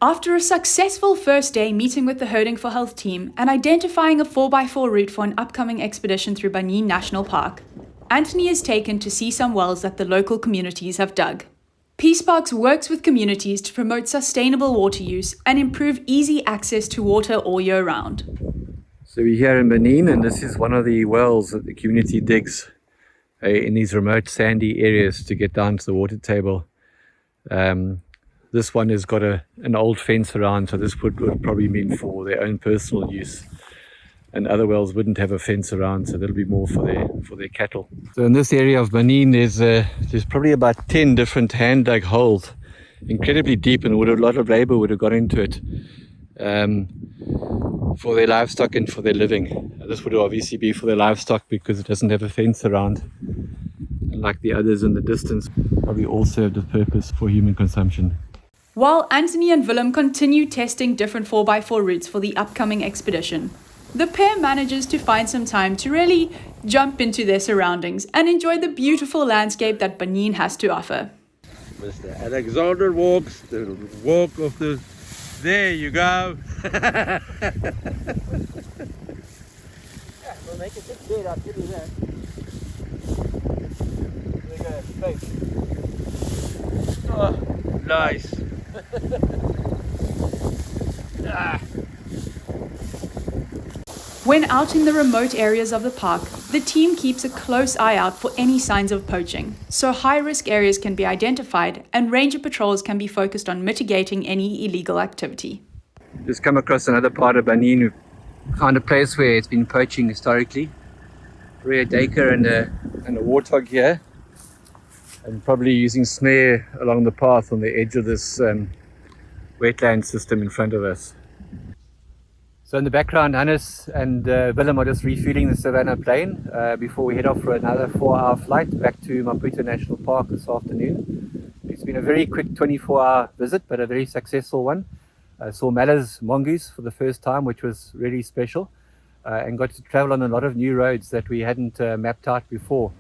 After a successful first day meeting with the Herding for Health team and identifying a 4x4 route for an upcoming expedition through Banhine National Park, Antony is taken to see some wells that the local communities have dug. Peace Parks works with communities to promote sustainable water use and improve easy access to water all year round. So we're here in Banhine, and this is one of the wells that the community digs in these remote sandy areas to get down to the water table. This one has got an old fence around, so this would probably mean for their own personal use. And other wells wouldn't have a fence around, so that'll be more for their cattle. So in this area of Banhine, there's probably about 10 different hand-dug holes, incredibly deep, and a lot of labor would have gone into it for their livestock and for their living. This would obviously be for their livestock because it doesn't have a fence around, like the others in the distance. Probably all served a purpose for human consumption. While Antony and Willem continue testing different 4x4 routes for the upcoming expedition, the pair manages to find some time to really jump into their surroundings and enjoy the beautiful landscape that Banhine has to offer. Mr. Alexander walks the walk of the... There you go! Yeah, we'll make it look good, I'll give you that. There you go, face. Oh, nice! Ah. When out in the remote areas of the park, the team keeps a close eye out for any signs of poaching, so high-risk areas can be identified and ranger patrols can be focused on mitigating any illegal activity. Just come across another part of Banhine. We found a place where it's been poaching historically. Probably a duiker and a warthog here, and probably using snare along the path on the edge of this wetland system in front of us. So in the background, Hannes and Willem are just refueling the Savannah plane before we head off for another 4-hour flight back to Banhine National Park this afternoon. It's been a very quick 24-hour visit, but a very successful one. Saw Mallows mongoose for the first time, which was really special, and got to travel on a lot of new roads that we hadn't mapped out before.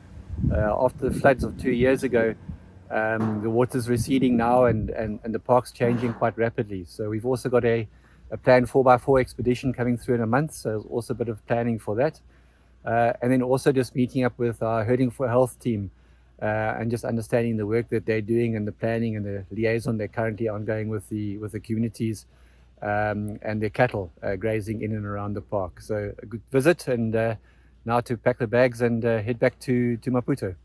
After the floods of 2 years ago, the water's receding now and the park's changing quite rapidly. So we've also got a planned 4x4 expedition coming through in a month, so there's also a bit of planning for that. And then also just meeting up with our Herding for Health team and just understanding the work that they're doing and the planning and the liaison they're currently ongoing with the communities and their cattle grazing in and around the park. So a good visit, and now to pack the bags and head back to Maputo.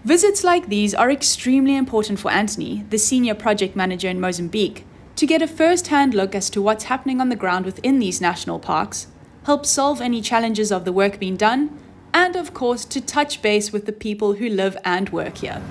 Visits like these are extremely important for Antony, the senior project manager in Mozambique, to get a first-hand look as to what's happening on the ground within these national parks, help solve any challenges of the work being done, and of course to touch base with the people who live and work here.